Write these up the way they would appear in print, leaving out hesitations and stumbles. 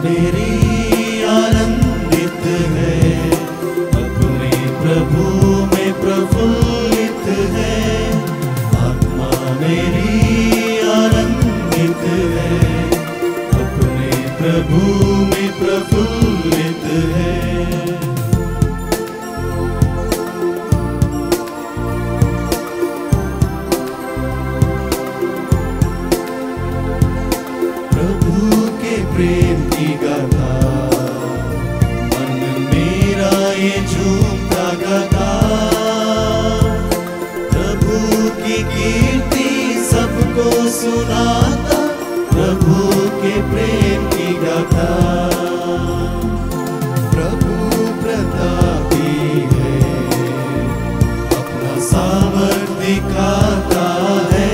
मेरी आनंदित है, अपने प्रभु में प्रफुल्लित है। आत्मा मेरी आनंदित है, अपने प्रभु में प्रफुल्लित है। प्रेम की गाथा मन मेरा ये झूमता गाता, प्रभु की कीर्ति सबको सुनाता, प्रभु के प्रेम की गाथा। प्रभु प्रतापी है, अपना सामर्थ दिखाता है,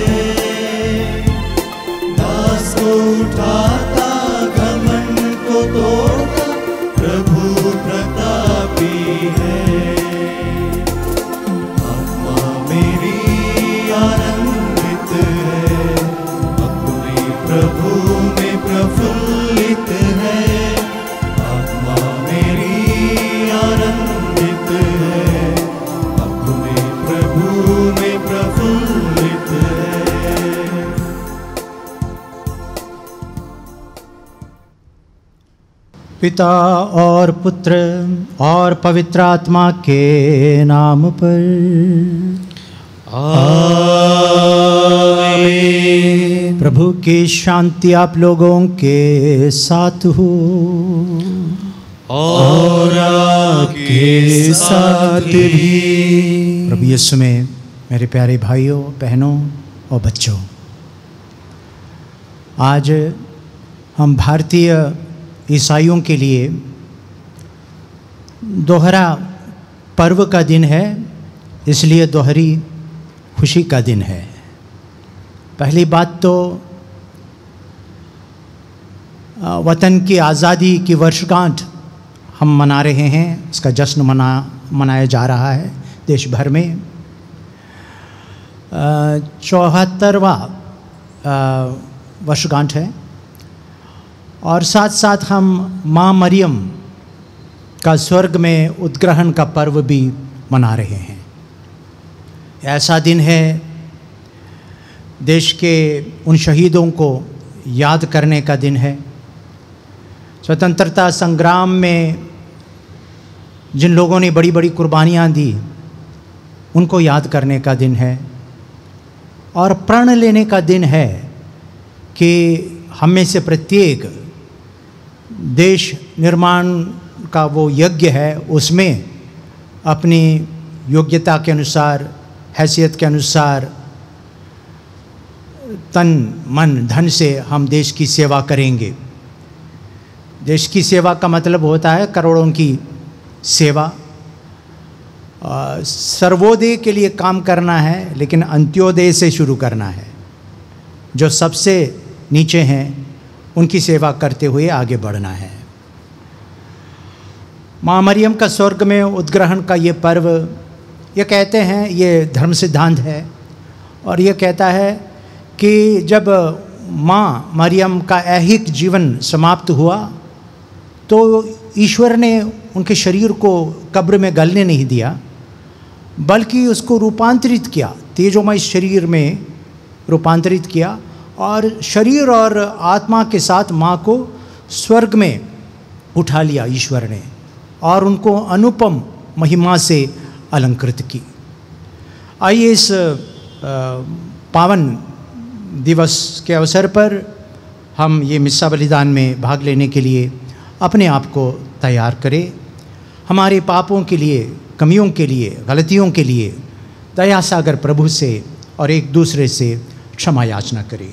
दास को उठाता तोड़ता, प्रभु प्रतापी है। आत्मा मेरी आनंदित है, अपने प्रभु में प्रफुल्लित है। आत्मा मेरी आनंदित है, अपने प्रभु में प्रफुल्लित है। पिता और पुत्र और पवित्र आत्मा के नाम पर आमीन। प्रभु की शांति आप लोगों के साथ हो और आपके साथ भी। प्रभु यीशु में मेरे प्यारे भाइयों, बहनों और बच्चों, आज हम भारतीय ईसाइयों के लिए दोहरा पर्व का दिन है, इसलिए दोहरी खुशी का दिन है। पहली बात तो वतन की आज़ादी की वर्षगांठ हम मना रहे हैं, इसका जश्न मनाया जा रहा है देश भर में। 74वां वर्षगांठ है और साथ साथ हम माँ मरियम का स्वर्ग में उद्ग्रहण का पर्व भी मना रहे हैं। ऐसा दिन है देश के उन शहीदों को याद करने का दिन है, स्वतंत्रता संग्राम में जिन लोगों ने बड़ी बड़ी कुर्बानियाँ दी उनको याद करने का दिन है, और प्रण लेने का दिन है कि हम में से प्रत्येक देश निर्माण का वो यज्ञ है, उसमें अपनी योग्यता के अनुसार, हैसियत के अनुसार, तन मन धन से हम देश की सेवा करेंगे। देश की सेवा का मतलब होता है करोड़ों की सेवा। सर्वोदय के लिए काम करना है, लेकिन अंत्योदय से शुरू करना है। जो सबसे नीचे हैं उनकी सेवा करते हुए आगे बढ़ना है। माँ मरियम का स्वर्ग में उद्ग्रहण का ये पर्व, ये कहते हैं, ये धर्म सिद्धांत है और ये कहता है कि जब माँ मरियम का ऐहिक जीवन समाप्त हुआ तो ईश्वर ने उनके शरीर को कब्र में गलने नहीं दिया, बल्कि उसको रूपांतरित किया, तेजोमय शरीर में रूपांतरित किया, और शरीर और आत्मा के साथ माँ को स्वर्ग में उठा लिया ईश्वर ने और उनको अनुपम महिमा से अलंकृत की। आइए इस पावन दिवस के अवसर पर हम ये मिस्सा बलिदान में भाग लेने के लिए अपने आप को तैयार करें। हमारे पापों के लिए, कमियों के लिए, गलतियों के लिए दया सागर प्रभु से और एक दूसरे से क्षमा याचना करें।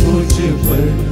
मुझ पर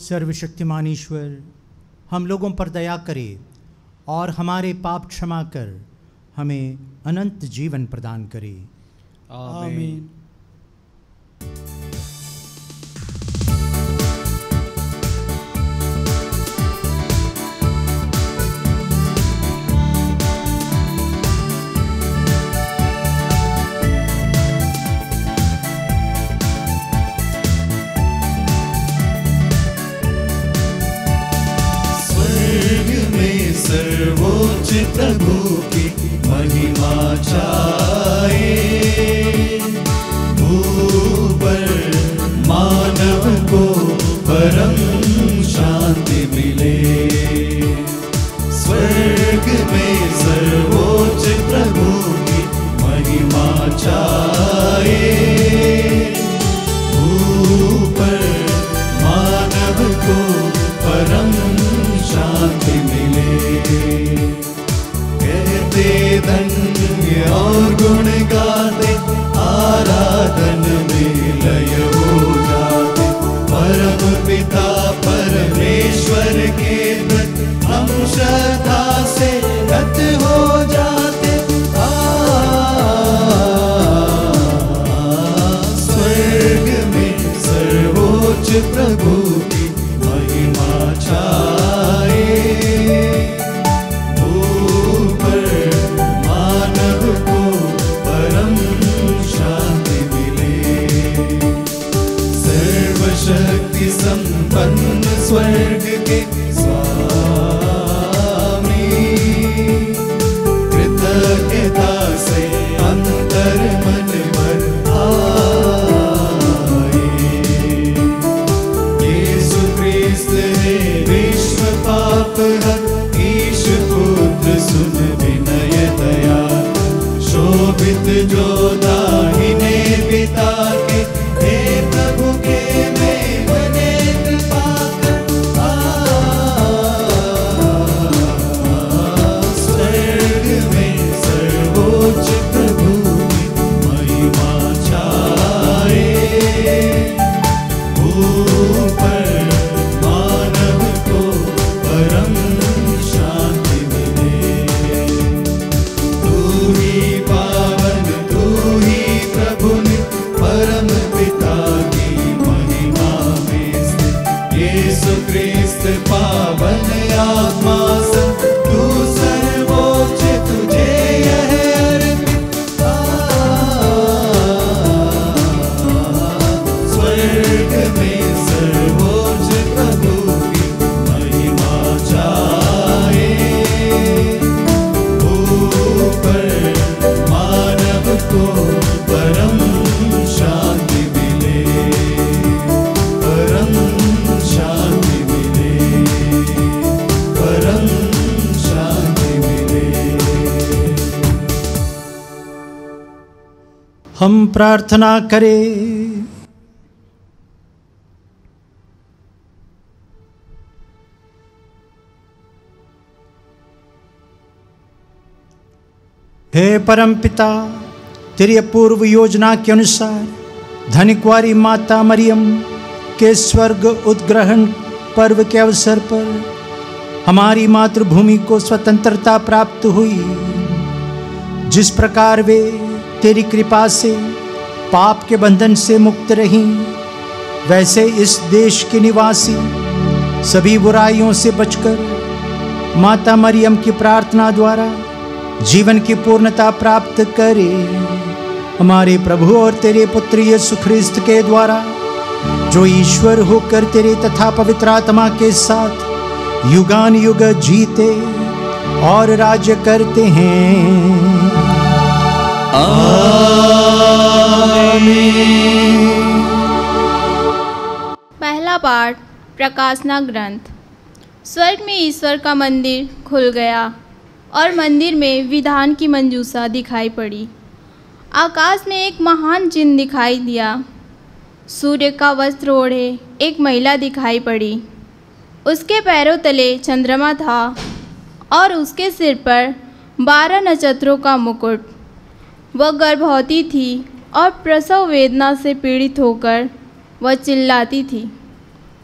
सर्वशक्तिमान ईश्वर हम लोगों पर दया करे और हमारे पाप क्षमा कर हमें अनंत जीवन प्रदान करे। आमीन। सर्वोच्च प्रभु की महिमा छाए, ऊपर मानव को परम शांति मिले। स्वर्ग में सर्वोच्च प्रभु की महिमा छाए, ऊपर मानव को परम शांति मिले। कहते धन्य और गुण गाते, आराधन में लय हो जाते। परम पिता परमेश्वर के प्रति हम श्रद्धा से रत हो जाते। स्वर्ग में सर्वोच्च प्रभु की महिमा छाए, ऊपर मानव को परम शांति मिले। सर्वशक्ति संपन्न स्वर्ग के स्वामी, कृतज्ञता से अंतर मन भर आए। यीशु क्रिस्त है विश्व पाप हर, ईश पुत्र सुन विनय दया। शोभित जो दाहिने पिता के, हे प्रभु के में बने कृपा कर। स्वर्ग में सर्वोच्च प्रभु की महिमा छाए, ऊपर मानव को परम शांति मिले। तू ही पावन, तू ही प्रभु नित्य, परम पिता की महिमा में स्थित। यीशु क्रिस्त पावन आत्मा संत, तू सर्वोच्च तुझे यह अर्पित। स्वर्ग में सर्वोच्च प्रभु की महिमा छाए, ऊपर मानव को परम शांति मिले। परम शांति मिले, परम शांति मिले। हम प्रार्थना करें। हे परम पिता, तेरी अपूर्व योजना के अनुसार धनिकवारी माता मरियम के स्वर्ग उद्ग्रहण पर्व के अवसर पर हमारी मातृभूमि को स्वतंत्रता प्राप्त हुई। जिस प्रकार वे तेरी कृपा से पाप के बंधन से मुक्त रहीं, वैसे इस देश के निवासी सभी बुराइयों से बचकर माता मरियम की प्रार्थना द्वारा जीवन की पूर्णता प्राप्त करे। हमारे प्रभु और तेरे पुत्र यीशु ख्रिस्त के द्वारा, जो ईश्वर होकर तेरे तथा पवित्र आत्मा के साथ युगान युग जीते और राज्य करते हैं। पहला पाठ प्रकाशना ग्रंथ। स्वर्ग में ईश्वर का मंदिर खुल गया और मंदिर में विधान की मंजूषा दिखाई पड़ी। आकाश में एक महान चिन्ह दिखाई दिया। सूर्य का वस्त्र ओढ़े एक महिला दिखाई पड़ी। उसके पैरों तले चंद्रमा था और उसके सिर पर 12 नक्षत्रों का मुकुट। वह गर्भवती थी और प्रसव वेदना से पीड़ित होकर वह चिल्लाती थी।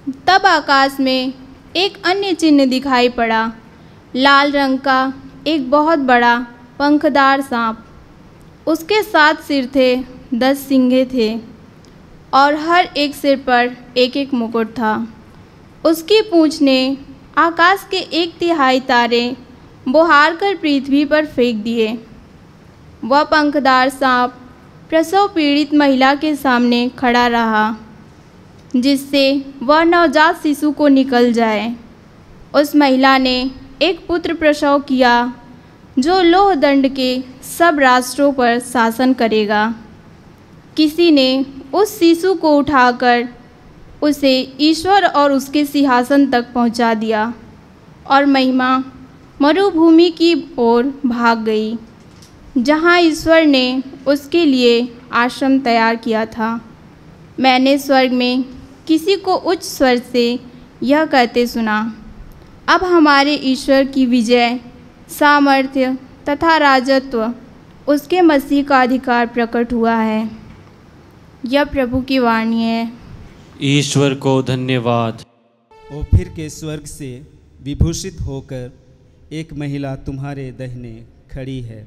तब आकाश में एक अन्य चिन्ह दिखाई पड़ा, लाल रंग का एक बहुत बड़ा पंखदार सांप। उसके 7 सिर थे, 10 सींगे थे और हर एक सिर पर एक एक मुकुट था। उसकी पूँछ ने आकाश के 1/3 तारे बुहार कर पृथ्वी पर फेंक दिए। वह पंखदार सांप प्रसव पीड़ित महिला के सामने खड़ा रहा, जिससे वह नवजात शिशु को निकल जाए। उस महिला ने एक पुत्र प्रसव किया, जो लोह दंड के सब राष्ट्रों पर शासन करेगा। किसी ने उस शिशु को उठाकर उसे ईश्वर और उसके सिंहासन तक पहुंचा दिया और महिमा मरुभूमि की ओर भाग गई, जहां ईश्वर ने उसके लिए आश्रम तैयार किया था। मैंने स्वर्ग में किसी को उच्च स्वर से यह कहते सुना, अब हमारे ईश्वर की विजय, सामर्थ्य तथा राजत्व, उसके मसीह का अधिकार प्रकट हुआ है। यह प्रभु की वाणी है। ईश्वर को धन्यवाद। ओ फिर के स्वर्ग से विभूषित होकर एक महिला तुम्हारे दाहिने खड़ी है।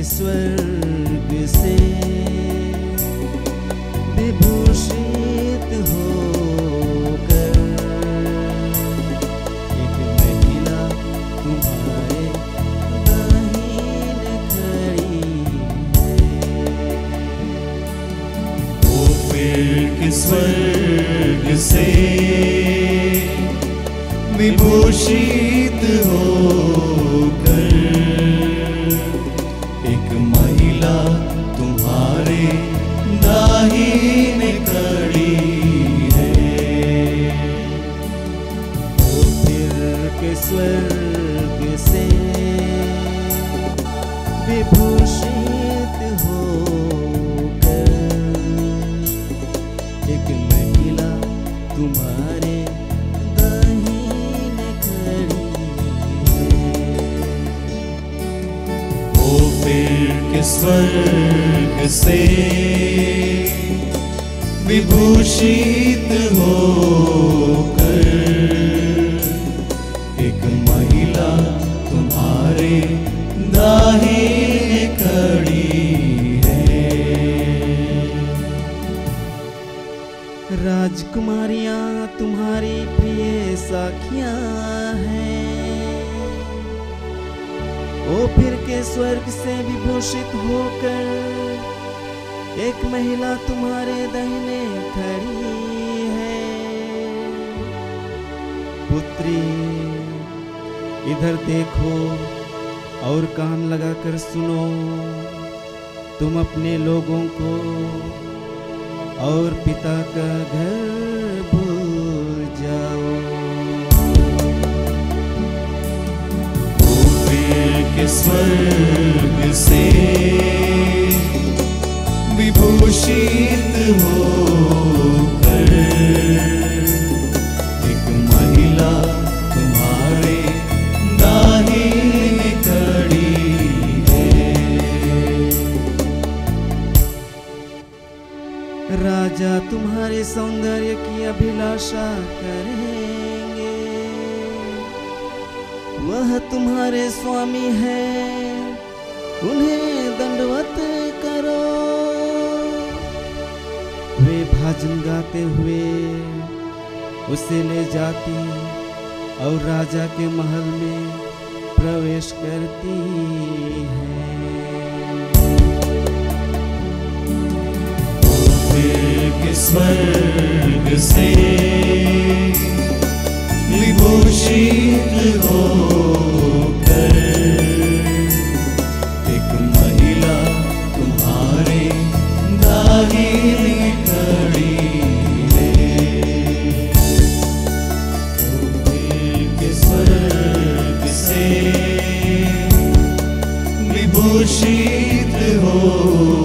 स्वर्ग से विभूषित होकर एक महिला तुम्हारे दाहिने खड़ी है। वो फिर के स्वर्ग से विभूषित होकर तुम्हारे दाहिने खड़ी है। वो फिर के स्वर्ग से विभूषित होकर एक महिला तुम्हारे दाहिने खड़ी है। वो फिर के स्वर्ग से विभूषित होकर एक महिला तुम्हारे दाहिने खड़ी है। राजकुमारियां तुम्हारी प्रिय साखियां हैं। ओ फिर के स्वर्ग से विभूषित होकर एक महिला तुम्हारे दाहिने खड़ी है। पुत्री, इधर देखो और कान लगाकर सुनो। तुम अपने लोगों को और पिता का घर भूल जाओ। के स्वर्ग से विभूषित होकर एक महिला तुम्हारे दाहिने खड़ी है। राजा तुम्हारे सौंदर्य की अभिलाषा करेंगे। वह तुम्हारे स्वामी है, उन्हें दंडवत करो। वे भजन गाते हुए उसे ले जाती और राजा के महल में प्रवेश करती है। के स्वर्ग से विभूषित होकर एक महिला तुम्हारे दाहिने खड़ी है। के स्वर्ग से विभूषित हो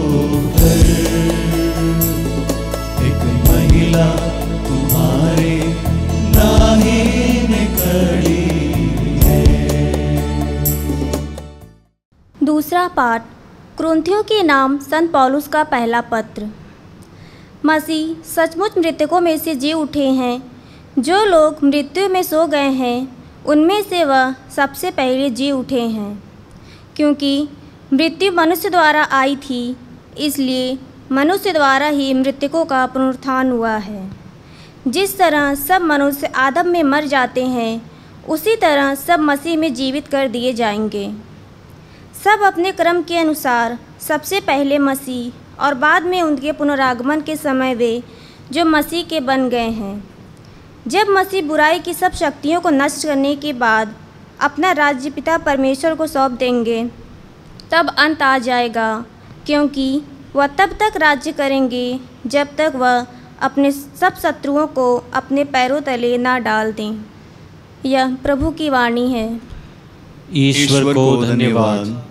होकर एक महिला तुम्हारे दाहिने खड़ी है। दूसरा पाठ कुरिन्थियों के नाम संत पौलुस का पहला पत्र। मसीह सचमुच मृतकों में से जी उठे हैं। जो लोग मृत्यु में सो गए हैं उनमें से वह सबसे पहले जी उठे हैं। क्योंकि मृत्यु मनुष्य द्वारा आई थी, इसलिए मनुष्य द्वारा ही मृतकों का पुनरुत्थान हुआ है। जिस तरह सब मनुष्य आदम में मर जाते हैं, उसी तरह सब मसीह में जीवित कर दिए जाएंगे। सब अपने क्रम के अनुसार, सबसे पहले मसीह और बाद में उनके पुनरागमन के समय वे जो मसीह के बन गए हैं। जब मसीह बुराई की सब शक्तियों को नष्ट करने के बाद अपना राज्य पिता परमेश्वर को सौंप देंगे, तब अंत आ जाएगा, क्योंकि वह तब तक राज्य करेंगे जब तक वह अपने सब शत्रुओं को अपने पैरों तले ना डाल दें। यह प्रभु की वाणी है। ईश्वर को धन्यवाद।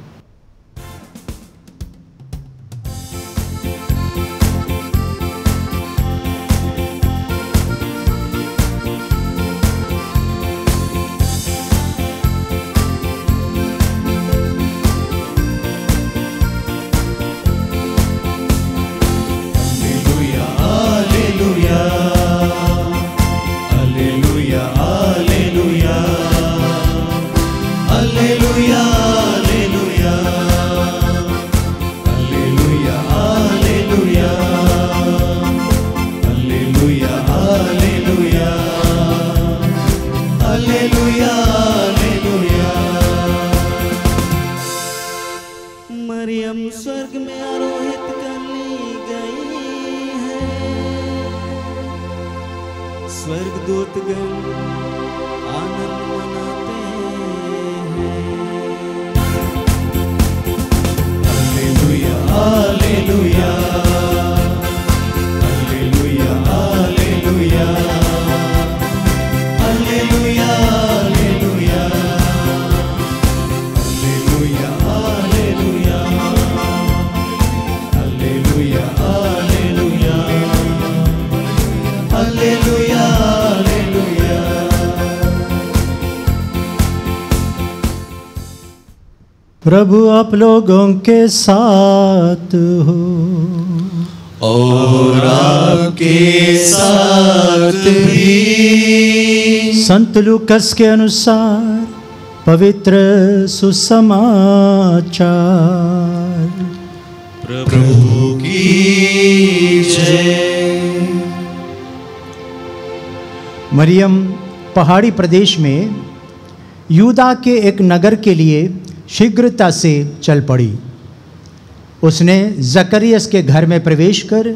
मरियम स्वर्ग में आरोहित कर ली गई है। स्वर्गदूतगण आनंद मनाते hallelujah hallelujah hallelujah hallelujah hallelujah hallelujah hallelujah hallelujah hallelujah hallelujah hallelujah hallelujah. प्रभु आप लोगों के साथ हो और आपके साथ भी। संत लूकस के अनुसार पवित्र सुसमाचार। प्रभु की जय। मरियम पहाड़ी प्रदेश में यूदा के एक नगर के लिए शीघ्रता से चल पड़ी। उसने जकरियस के घर में प्रवेश कर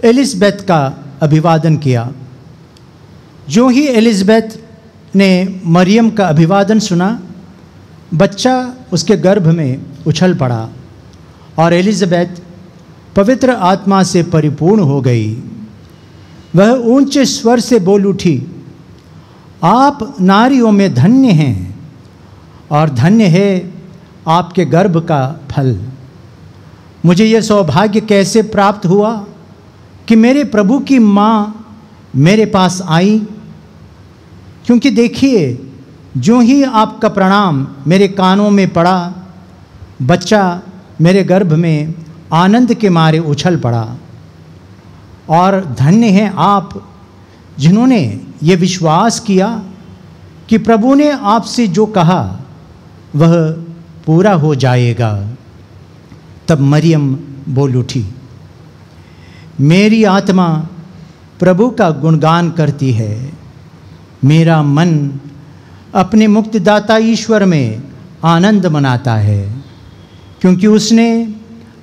एलिज़ाबेथ का अभिवादन किया। जो ही एलिज़ाबेथ ने मरियम का अभिवादन सुना, बच्चा उसके गर्भ में उछल पड़ा और एलिज़ाबेथ पवित्र आत्मा से परिपूर्ण हो गई। वह ऊंचे स्वर से बोल उठी, आप नारियों में धन्य हैं और धन्य है आपके गर्भ का फल। मुझे यह सौभाग्य कैसे प्राप्त हुआ कि मेरे प्रभु की माँ मेरे पास आई, क्योंकि देखिए जो ही आपका प्रणाम मेरे कानों में पड़ा, बच्चा मेरे गर्भ में आनंद के मारे उछल पड़ा। और धन्य हैं आप जिन्होंने ये विश्वास किया कि प्रभु ने आपसे जो कहा वह पूरा हो जाएगा। तब मरियम बोल उठी, मेरी आत्मा प्रभु का गुणगान करती है, मेरा मन अपने मुक्तिदाता ईश्वर में आनंद मनाता है, क्योंकि उसने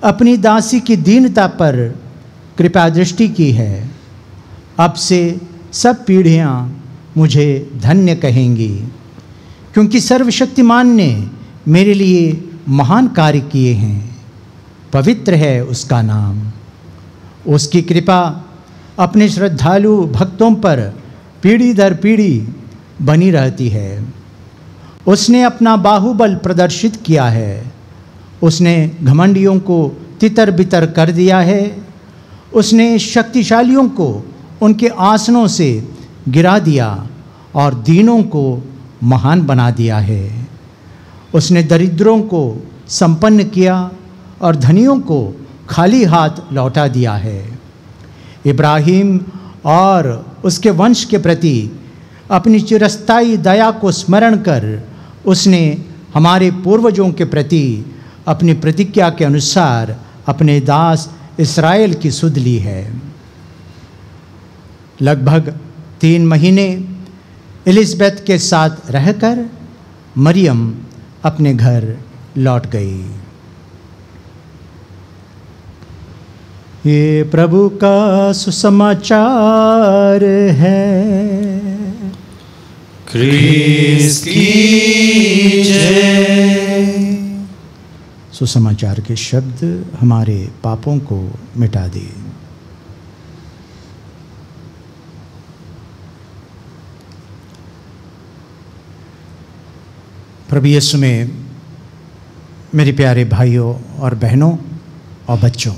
अपनी दासी की दीनता पर कृपा दृष्टि की है। अब से सब पीढ़ियाँ मुझे धन्य कहेंगी, क्योंकि सर्वशक्तिमान ने मेरे लिए महान कार्य किए हैं। पवित्र है उसका नाम। उसकी कृपा अपने श्रद्धालु भक्तों पर पीढ़ी दर पीढ़ी बनी रहती है। उसने अपना बाहुबल प्रदर्शित किया है। उसने घमंडियों को तितर बितर कर दिया है। उसने शक्तिशालियों को उनके आसनों से गिरा दिया और दीनों को महान बना दिया है। उसने दरिद्रों को संपन्न किया और धनियों को खाली हाथ लौटा दिया है। इब्राहिम और उसके वंश के प्रति अपनी चिरस्थायी दया को स्मरण कर उसने हमारे पूर्वजों के प्रति अपनी प्रतिज्ञा के अनुसार अपने दास इस्राएल की सुध ली है। लगभग 3 महीने एलिज़ाबेथ के साथ रहकर मरियम अपने घर लौट गई। ये प्रभु का सुसमाचार है। क्रिस्त की जय। सुसमाचार के शब्द हमारे पापों को मिटा दे। प्रभु यीशु में मेरे प्यारे भाइयों और बहनों और बच्चों,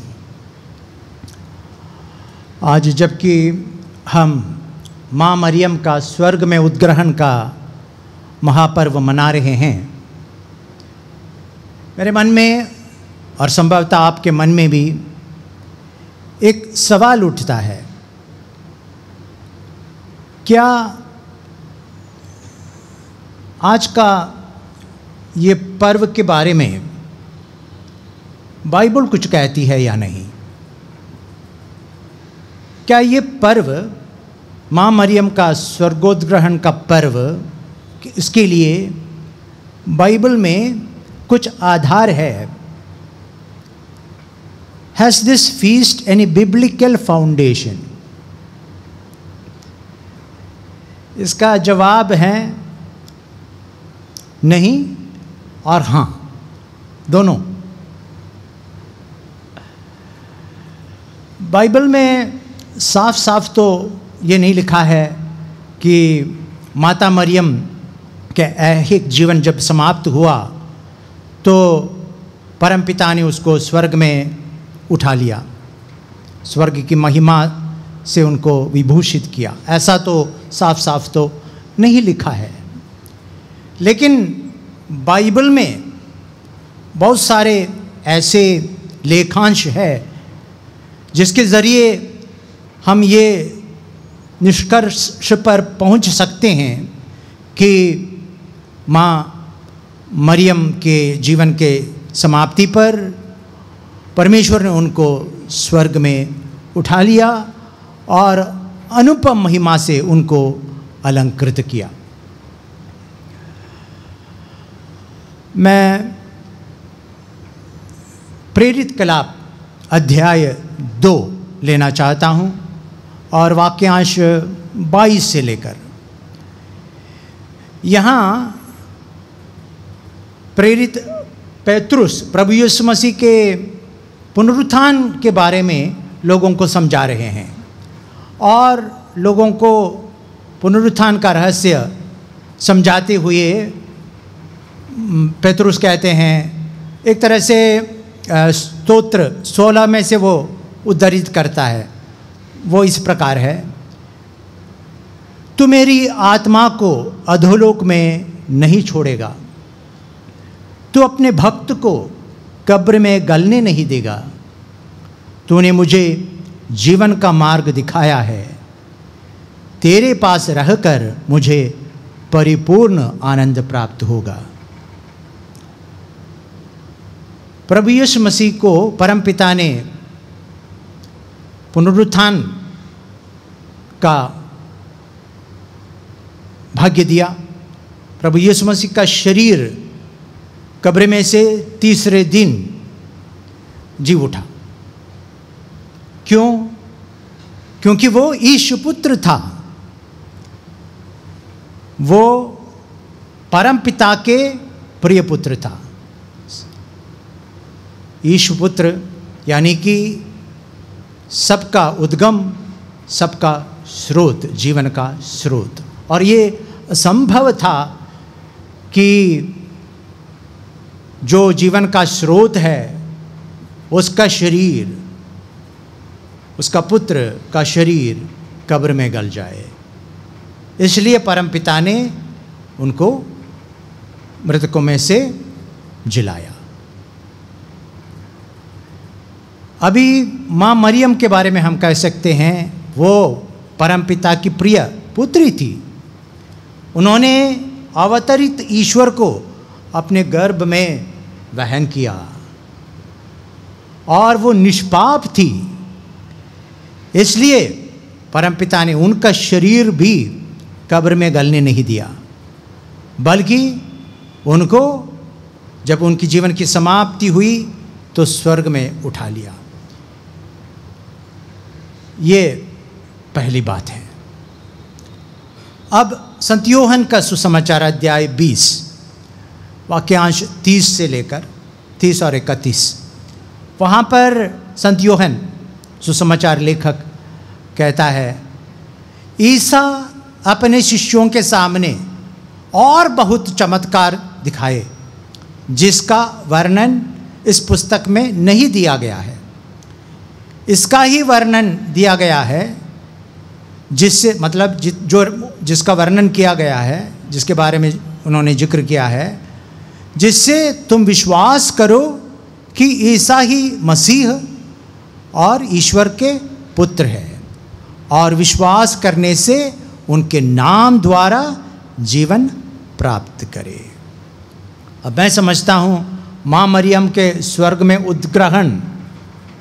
आज जबकि हम माँ मरियम का स्वर्ग में उद्ग्रहण का महापर्व मना रहे हैं, मेरे मन में और संभवतः आपके मन में भी एक सवाल उठता है, क्या आज का ये पर्व के बारे में बाइबल कुछ कहती है या नहीं? क्या ये पर्व माँ मरियम का स्वर्गोद्ग्रहण का पर्व, इसके लिए बाइबल में कुछ आधार है? Has this feast any biblical foundation? इसका जवाब है नहीं और हाँ, दोनों। बाइबल में साफ साफ तो ये नहीं लिखा है कि माता मरियम के ऐहिक जीवन जब समाप्त हुआ तो परमपिता ने उसको स्वर्ग में उठा लिया, स्वर्ग की महिमा से उनको विभूषित किया। ऐसा तो साफ साफ तो नहीं लिखा है। लेकिन बाइबल में बहुत सारे ऐसे लेखांश है जिसके ज़रिए हम ये निष्कर्ष पर पहुंच सकते हैं कि माँ मरियम के जीवन के समाप्ति पर परमेश्वर ने उनको स्वर्ग में उठा लिया और अनुपम महिमा से उनको अलंकृत किया। मैं प्रेरित कलाप अध्याय 2 लेना चाहता हूँ और वाक्यांश 22 से लेकर। यहाँ प्रेरित पेत्रुस प्रभु यीशु मसीह के पुनरुत्थान के बारे में लोगों को समझा रहे हैं और लोगों को पुनरुत्थान का रहस्य समझाते हुए पेत्रुस कहते हैं, एक तरह से स्तोत्र 16 में से वो उद्धृत करता है। वो इस प्रकार है, तू मेरी आत्मा को अधोलोक में नहीं छोड़ेगा, तू अपने भक्त को कब्र में गलने नहीं देगा, तूने मुझे जीवन का मार्ग दिखाया है, तेरे पास रहकर मुझे परिपूर्ण आनंद प्राप्त होगा। प्रभु यीशु मसीह को परमपिता ने पुनरुत्थान का भाग्य दिया। प्रभु यीशु मसीह का शरीर कब्र में से तीसरे दिन जी उठा। क्यों? क्योंकि वो ईश पुत्र था, वो परमपिता के प्रिय पुत्र था। ईश पुत्र यानी कि सबका उद्गम, सबका स्रोत, जीवन का स्रोत। और ये असंभव था कि जो जीवन का स्रोत है उसका शरीर, उसका पुत्र का शरीर कब्र में गल जाए। इसलिए परमपिता ने उनको मृतकों में से जिलाया। अभी माँ मरियम के बारे में हम कह सकते हैं वो परमपिता की प्रिय पुत्री थी। उन्होंने अवतरित ईश्वर को अपने गर्भ में वहन किया और वो निष्पाप थी। इसलिए परमपिता ने उनका शरीर भी कब्र में गलने नहीं दिया, बल्कि उनको जब उनकी जीवन की समाप्ति हुई तो स्वर्ग में उठा लिया। ये पहली बात है। अब संत योहन का सुसमाचार अध्याय 20 वाक्यांश 30 से लेकर 30 और 31, वहाँ पर संत योहन सुसमाचार लेखक कहता है, ईसा अपने शिष्यों के सामने और बहुत चमत्कार दिखाए जिसका वर्णन इस पुस्तक में नहीं दिया गया है। इसका ही वर्णन दिया गया है जिससे मतलब जिसका वर्णन किया गया है, जिसके बारे में उन्होंने जिक्र किया है, जिससे तुम विश्वास करो कि ईसा ही मसीह और ईश्वर के पुत्र है, और विश्वास करने से उनके नाम द्वारा जीवन प्राप्त करे। अब मैं समझता हूँ माँ मरियम के स्वर्ग में उद्ग्रहण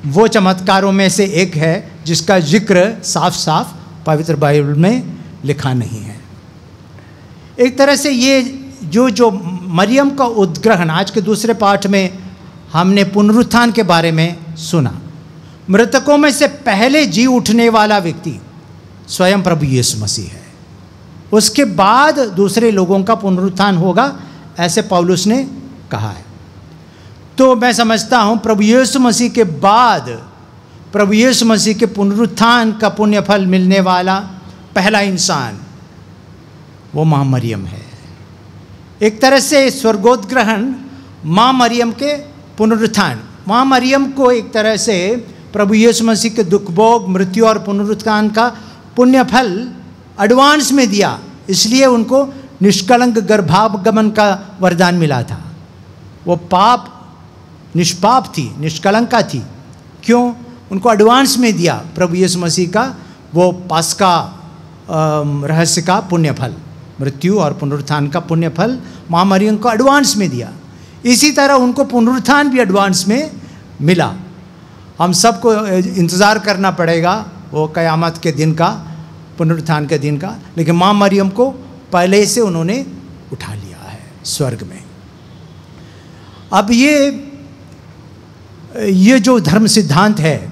वो चमत्कारों में से एक है जिसका जिक्र साफ साफ पवित्र बाइबल में लिखा नहीं है। एक तरह से ये जो मरियम का उद्ग्रहण, आज के दूसरे पाठ में हमने पुनरुत्थान के बारे में सुना। मृतकों में से पहले जी उठने वाला व्यक्ति स्वयं प्रभु यीशु मसीह है। उसके बाद दूसरे लोगों का पुनरुत्थान होगा, ऐसे पौलुस ने कहा है। तो मैं समझता हूँ प्रभु यीशु मसीह के बाद प्रभु यीशु मसीह के पुनरुत्थान का पुण्य फल मिलने वाला पहला इंसान वो माँ मरियम है। एक तरह से स्वर्गोद्ग्रहण माँ मरियम के पुनरुत्थान, माँ मरियम को एक तरह से प्रभु यीशु मसीह के दुख भोग, मृत्यु और पुनरुत्थान का पुण्य फल एडवांस में दिया, इसलिए उनको निष्कलंक गर्भागमन का वरदान मिला था। वो पाप निष्पाप थी, निष्कलंका थी। क्यों? उनको एडवांस में दिया प्रभु यीशु मसीह का वो पास्का रहस्य का पुण्य फल, मृत्यु और पुनरुत्थान का पुण्य फल माँ मरियम को एडवांस में दिया। इसी तरह उनको पुनरुत्थान भी एडवांस में मिला। हम सबको इंतज़ार करना पड़ेगा वो क़यामत के दिन का, पुनरुत्थान के दिन का, लेकिन माँ मरियम को पहले से उन्होंने उठा लिया है स्वर्ग में। अब ये जो धर्म सिद्धांत है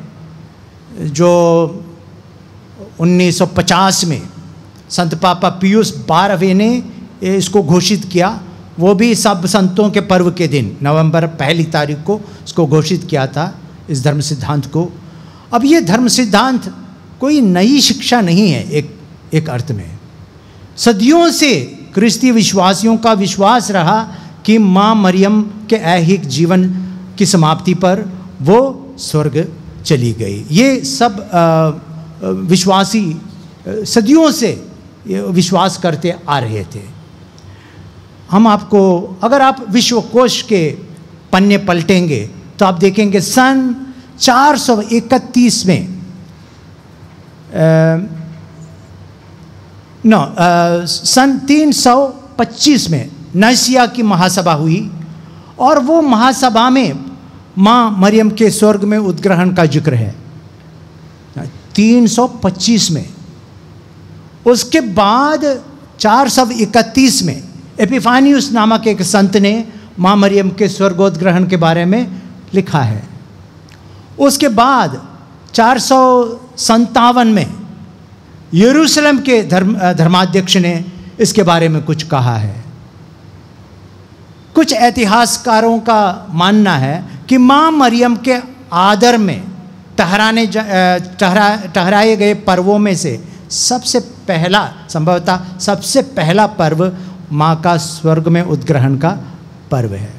जो 1950 में संत पापा पियूस 12वें ने इसको घोषित किया, वो भी सब संतों के पर्व के दिन नवंबर 1 तारीख को इसको घोषित किया था, इस धर्म सिद्धांत को। अब ये धर्म सिद्धांत कोई नई शिक्षा नहीं है। एक अर्थ में सदियों से ख्रिस्ती विश्वासियों का विश्वास रहा कि माँ मरियम के ऐहिक जीवन की समाप्ति पर वो स्वर्ग चली गई। ये सब विश्वासी सदियों से विश्वास करते आ रहे थे। हम आपको, अगर आप विश्वकोश के पन्ने पलटेंगे तो आप देखेंगे सन 431 में सन 325 में नाइसिया की महासभा हुई, और वो महासभा में माँ मरियम के स्वर्ग में उद्ग्रहण का जिक्र है 325 में। उसके बाद 431 में एपिफानियस नामक एक संत ने माँ मरियम के स्वर्गोद्ग्रहण के बारे में लिखा है। उसके बाद 457 में यरूशलेम के धर्माध्यक्ष ने इसके बारे में कुछ कहा है। कुछ इतिहासकारों का मानना है कि माँ मरियम के आदर में ठहराए गए पर्वों में से सबसे पहला, संभवतः सबसे पहला पर्व माँ का स्वर्ग में उद्ग्रहण का पर्व है।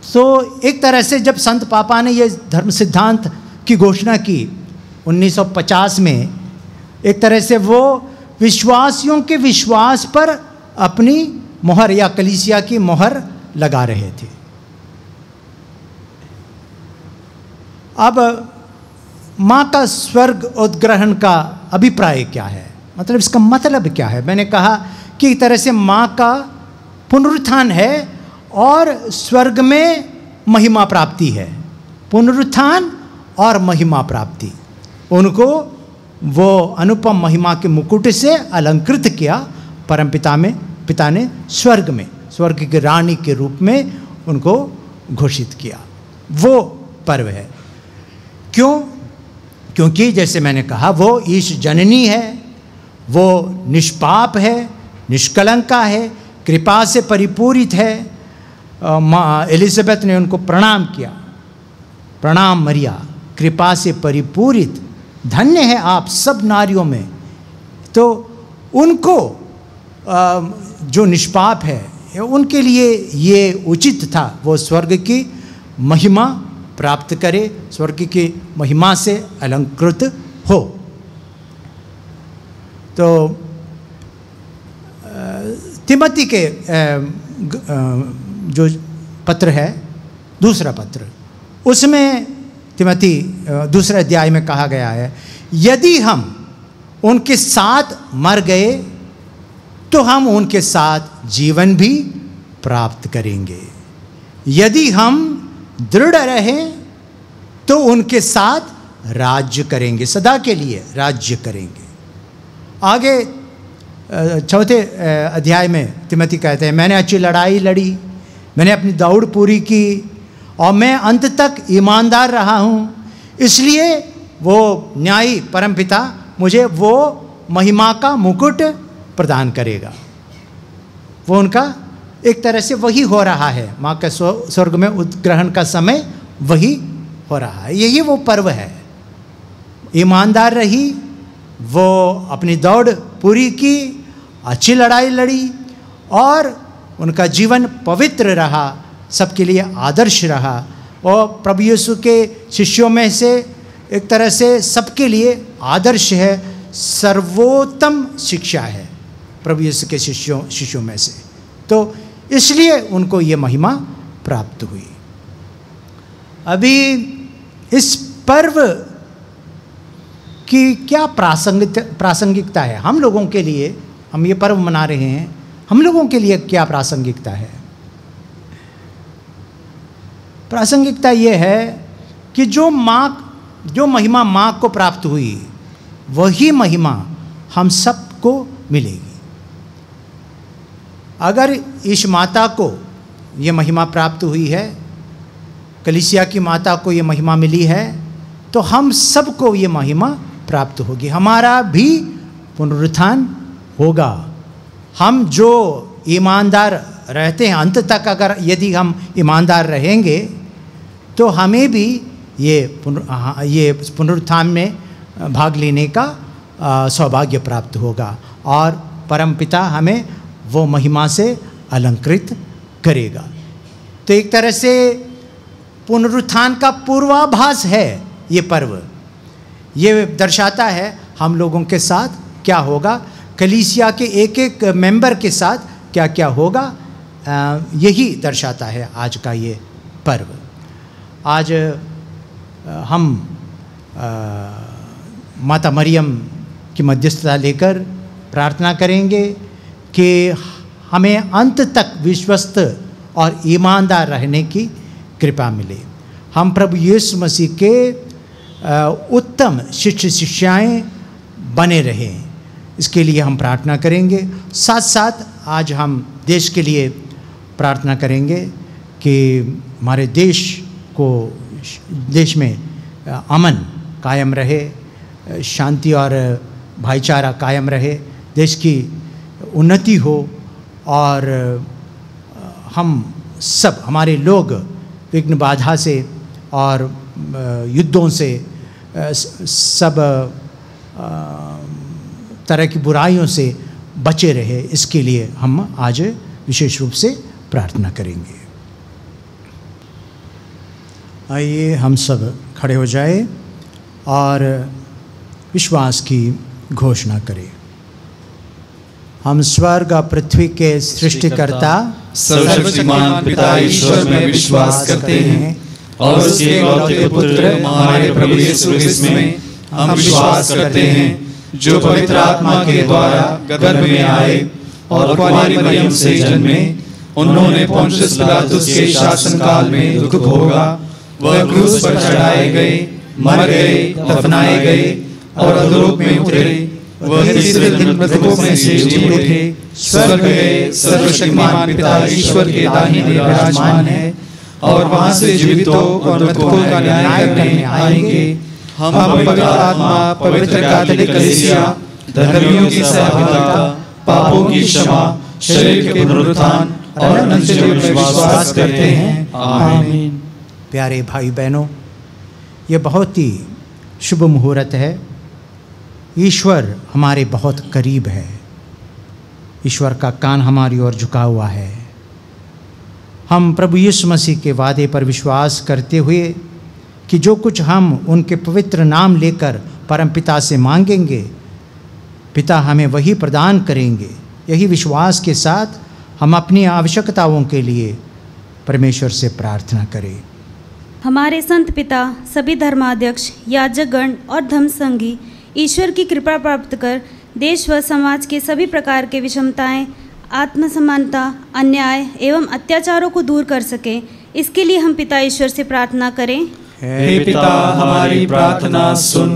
तो एक तरह से जब संत पापा ने ये धर्म सिद्धांत की घोषणा की 1950 में, एक तरह से वो विश्वासियों के विश्वास पर अपनी मोहर या कलीसिया की मोहर लगा रहे थे। अब माँ का स्वर्ग उद्ग्रहण का अभिप्राय क्या है, मतलब इसका मतलब क्या है? मैंने कहा कि एक तरह से माँ का पुनरुत्थान है और स्वर्ग में महिमा प्राप्ति है। पुनरुत्थान और महिमा प्राप्ति, उनको वो अनुपम महिमा के मुकुट से अलंकृत किया परमपिता में, पिता ने स्वर्ग में, स्वर्ग की रानी के रूप में उनको घोषित किया। वो पर्व है। क्यों? क्योंकि जैसे मैंने कहा वो ईश जननी है, वो निष्पाप है, निष्कलंका है, कृपा से परिपूरित है। माँ एलिजाबेथ ने उनको प्रणाम किया, प्रणाम मरिया, कृपा से परिपूरित, धन्य है आप सब नारियों में। तो उनको जो निष्पाप है उनके लिए ये उचित था वो स्वर्ग की महिमा प्राप्त करे, स्वर्ग की महिमा से अलंकृत हो। तो तिमोथी के जो पत्र है, दूसरा पत्र, उसमें तिमोथी दूसरे अध्याय में कहा गया है, यदि हम उनके साथ मर गए तो हम उनके साथ जीवन भी प्राप्त करेंगे। यदि हम दृढ़ रहें तो उनके साथ राज्य करेंगे, सदा के लिए राज्य करेंगे। आगे चौथे अध्याय में तिमोथी कहते हैं, मैंने अच्छी लड़ाई लड़ी, मैंने अपनी दौड़ पूरी की और मैं अंत तक ईमानदार रहा हूँ, इसलिए वो न्यायी परमपिता मुझे वो महिमा का मुकुट प्रदान करेगा। वो उनका एक तरह से वही हो रहा है, माँ के स्वर्ग में उद्ग्रहण का समय वही हो रहा है। यही वो पर्व है। ईमानदार रही, वो अपनी दौड़ पूरी की, अच्छी लड़ाई लड़ी और उनका जीवन पवित्र रहा, सबके लिए आदर्श रहा। और प्रभु यीशु के शिष्यों में से एक तरह से सबके लिए आदर्श है, सर्वोत्तम शिक्षा है प्रभु यीशु के शिष्यों में से। तो इसलिए उनको ये महिमा प्राप्त हुई। अभी इस पर्व की क्या प्रासंगिकता है हम लोगों के लिए? हम ये पर्व मना रहे हैं, हम लोगों के लिए क्या प्रासंगिकता है? प्रासंगिकता ये है कि जो महिमा माँ को प्राप्त हुई, वही महिमा हम सबको मिलेगी। अगर इस माता को ये महिमा प्राप्त हुई है, कलीसिया की माता को ये महिमा मिली है, तो हम सबको ये महिमा प्राप्त होगी। हमारा भी पुनरुत्थान होगा। हम जो ईमानदार रहते हैं अंत तक, अगर यदि हम ईमानदार रहेंगे तो हमें भी ये पुनरुत्थान में भाग लेने का सौभाग्य प्राप्त होगा और परमपिता हमें वो महिमा से अलंकृत करेगा। तो एक तरह से पुनरुत्थान का पूर्वाभास है ये पर्व। ये दर्शाता है हम लोगों के साथ क्या होगा, कलीसिया के एक एक मेंबर के साथ क्या क्या होगा, यही दर्शाता है आज का ये पर्व। आज हम माता मरियम की मध्यस्थता लेकर प्रार्थना करेंगे कि हमें अंत तक विश्वस्त और ईमानदार रहने की कृपा मिले। हम प्रभु यीशु मसीह के उत्तम शिष्य शिष्याएँ बने रहें, इसके लिए हम प्रार्थना करेंगे। साथ साथ आज हम देश के लिए प्रार्थना करेंगे कि हमारे देश में अमन कायम रहे, शांति और भाईचारा कायम रहे, देश की उन्नति हो और हम सब, हमारे लोग विघ्न बाधा से और युद्धों से, सब तरह की बुराइयों से बचे रहे, इसके लिए हम आज विशेष रूप से प्रार्थना करेंगे। आइए हम सब खड़े हो जाए और विश्वास की घोषणा करें। हम स्वर्ग और पृथ्वी के सृष्टिकर्ता सर्वशक्तिमान पिता ईश्वर में विश्वास करते हैं और उसके एकलौते पुत्र हमारे प्रभु यीशु मसीह में हम विश्वास करते हैं, जो पवित्र आत्मा के द्वारा गर्भ में आए और कुंवारी मरियम से जन्मे। उन्होंने पोंटियस पिलातुस के शासनकाल में दुख भोगा, वह क्रूस पर चढ़ाए गए, मर गए, दफनाए गए और अधोलोक में उतरे। वह तीसरे दिन मृतकों में से जी उठे, स्वर्ग गए, सर्वशक्तिमान पिता ईश्वर के दाहिने विराजमान है और वहां से जीवितों और मृतकों का न्याय करने आएंगे। हम पवित्र आत्मा, पवित्र कैथोलिक कलीसिया, धर्मियों की सहभागिता, पापों की क्षमा, शरीर के पुनरुत्थान और अनंत जीवन में विश्वास करते हैं। आमीन। प्यारे भाई बहनों, ये बहुत ही शुभ मुहूर्त है। ईश्वर हमारे बहुत करीब है। ईश्वर का कान हमारी ओर झुका हुआ है। हम प्रभु यीशु मसीह के वादे पर विश्वास करते हुए कि जो कुछ हम उनके पवित्र नाम लेकर परमपिता से मांगेंगे, पिता हमें वही प्रदान करेंगे। यही विश्वास के साथ हम अपनी आवश्यकताओं के लिए परमेश्वर से प्रार्थना करें। हमारे संत पिता, सभी धर्माध्यक्ष, याजकगण और धर्मसंगी ईश्वर की कृपा प्राप्त कर देश व समाज के सभी प्रकार के विषमताएं, आत्मसमानता, अन्याय एवं अत्याचारों को दूर कर सकें, इसके लिए हम पिता ईश्वर से प्रार्थना करें। हे पिता, हमारी प्रार्थना सुन।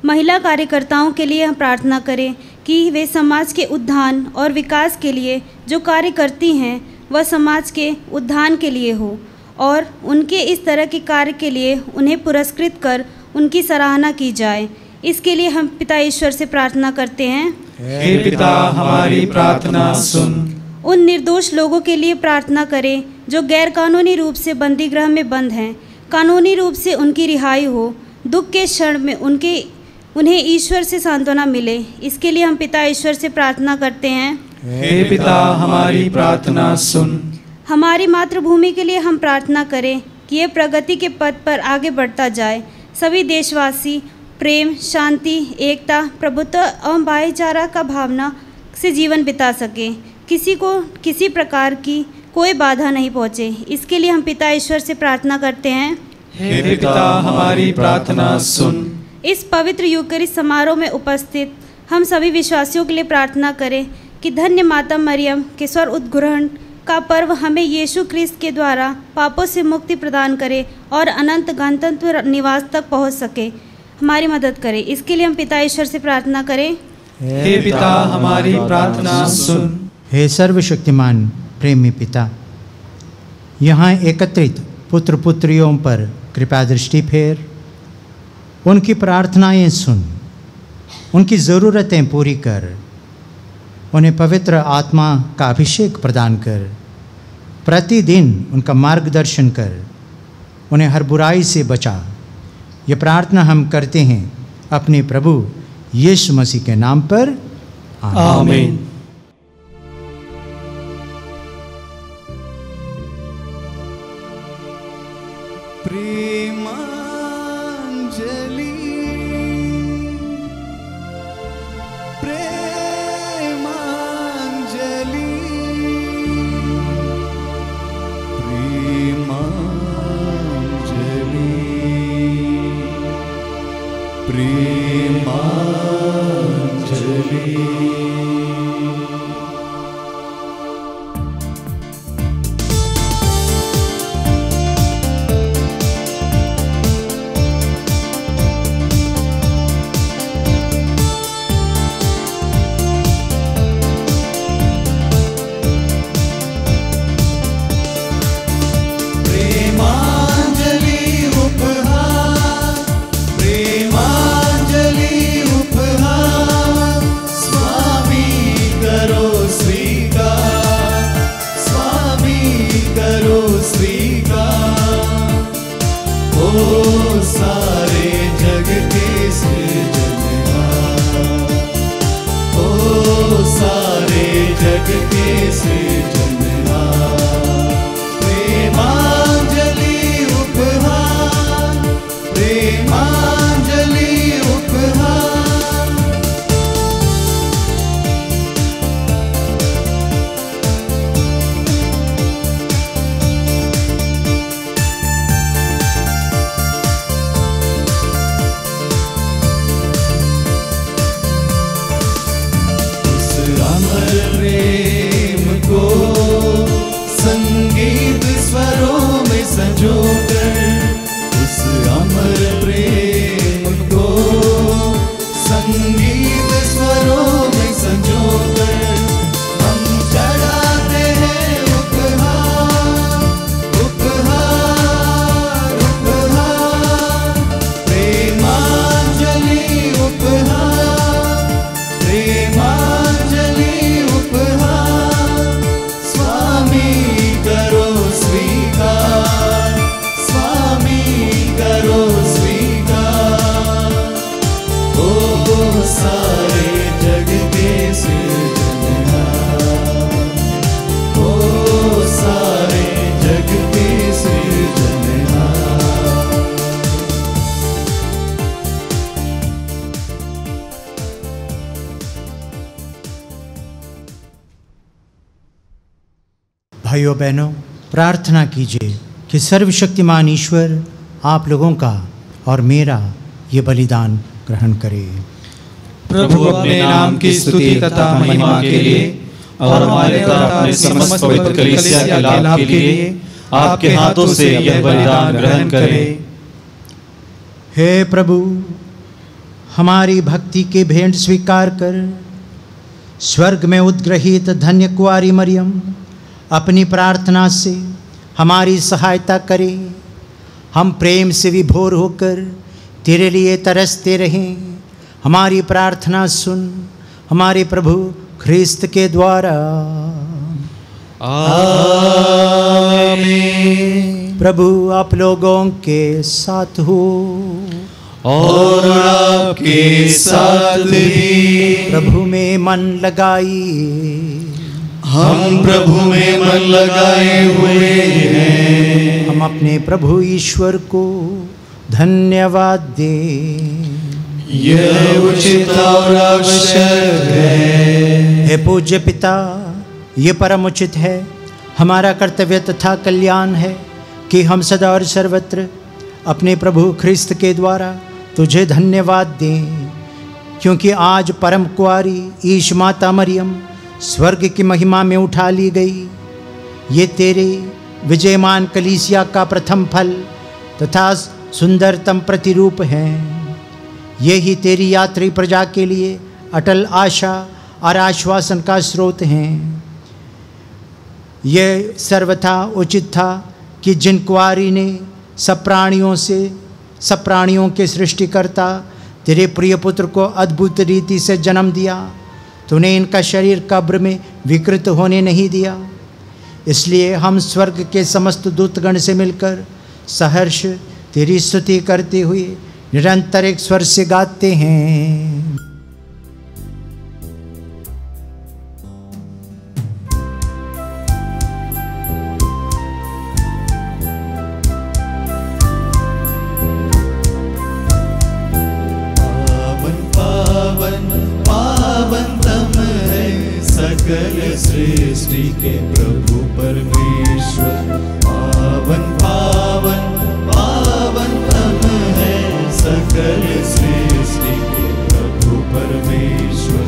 महिला कार्यकर्ताओं के लिए हम प्रार्थना करें कि वे समाज के उत्थान और विकास के लिए जो कार्य करती हैं वह समाज के उत्थान के लिए हो और उनके इस तरह के कार्य के लिए उन्हें पुरस्कृत कर उनकी सराहना की जाए। इसके लिए हम पिता ईश्वर से प्रार्थना करते हैं। हे पिता, हमारी प्रार्थना सुन। उन निर्दोष लोगों के लिए प्रार्थना करें जो गैरकानूनी रूप से बंदी गृह में बंद हैं, कानूनी रूप से उनकी रिहाई हो, दुख के क्षण में उन्हें ईश्वर से सांत्वना मिले। इसके लिए हम पिता ईश्वर से प्रार्थना करते हैं। हे पिता, हमारी प्रार्थना सुन। हमारी मातृभूमि के लिए हम प्रार्थना करें कि ये प्रगति के पथ पर आगे बढ़ता जाए। सभी देशवासी प्रेम, शांति, एकता, प्रभुत्व एवं भाईचारा का भावना से जीवन बिता सकें, किसी को किसी प्रकार की कोई बाधा नहीं पहुँचे। इसके लिए हम पिता ईश्वर से प्रार्थना करते हैं। हे पिता, हमारी प्रार्थना सुन। इस पवित्र यूकरिस्ट समारोह में उपस्थित हम सभी विश्वासियों के लिए प्रार्थना करें कि धन्य माता मरियम के स्वर उद्ग्रहण का पर्व हमें यीशु क्रिस्त के द्वारा पापों से मुक्ति प्रदान करे और अनंत गंतव्य निवास तक पहुंच सके, हमारी मदद करें। इसके लिए हम पिता ईश्वर से प्रार्थना करें। हे पिता, हमारी प्रार्थना सुन। हे सर्वशक्तिमान प्रेमी पिता, यहाँ एकत्रित पुत्र पुत्रियों पर कृपा दृष्टि फेर, उनकी प्रार्थनाएं सुन, उनकी ज़रूरतें पूरी कर, उन्हें पवित्र आत्मा का अभिषेक प्रदान कर, प्रतिदिन उनका मार्गदर्शन कर, उन्हें हर बुराई से बचा। ये प्रार्थना हम करते हैं अपने प्रभु यीशु मसीह के नाम पर, आमीन। प्रेमांजलि उपहार, भाइयों बहनों, प्रार्थना कीजिए कि सर्वशक्तिमान ईश्वर आप लोगों का और मेरा ये बलिदान ग्रहण करे। प्रभु अपने नाम की स्तुति तथा महिमा के लिए और हमारे तथा अपने समस्त पवित्र कलीसिया के लाभ के लिए आपके हाथों से यह बलिदान ग्रहण करे। हे प्रभु, हमारी भक्ति के भेंट स्वीकार कर स्वर्ग में उद्ग्रहित धन्य कुंवारी मरियम अपनी प्रार्थना से हमारी सहायता करे। हम प्रेम से विभोर होकर तेरे लिए तरसते रहें। हमारी प्रार्थना सुन हमारे प्रभु ख्रिस्त के द्वारा। आमीन। प्रभु आप लोगों के साथ हो और आपके साथ भी। प्रभु में मन लगाइए। हम प्रभु में मन लगाए हुए हैं। हम अपने प्रभु ईश्वर को धन्यवाद दें। यह उचित और आवश्यक है। हे पूज्य पिता, ये परम उचित है, हमारा कर्तव्य तथा कल्याण है कि हम सदा और सर्वत्र अपने प्रभु ख्रिस्त के द्वारा तुझे धन्यवाद दें, क्योंकि आज परम कुंवारी ईश माता मरियम स्वर्ग की महिमा में उठा ली गई। ये तेरे विजयमान कलीसिया का प्रथम फल तथा सुंदरतम प्रतिरूप हैं। ये ही तेरी यात्री प्रजा के लिए अटल आशा और आश्वासन का स्रोत हैं। यह सर्वथा उचित था कि जिन कुंवारी ने सब प्राणियों के सृष्टिकर्ता तेरे प्रिय पुत्र को अद्भुत रीति से जन्म दिया, तूने इनका शरीर कब्र में विकृत होने नहीं दिया। इसलिए हम स्वर्ग के समस्त दूतगण से मिलकर सहर्ष तेरी स्तुति करते हुए निरंतर एक स्वर से गाते हैं। सृष्टि के प्रभु परमेश्वर। पावन पावन पावन तम है सकल सृष्टि के प्रभु परमेश्वर।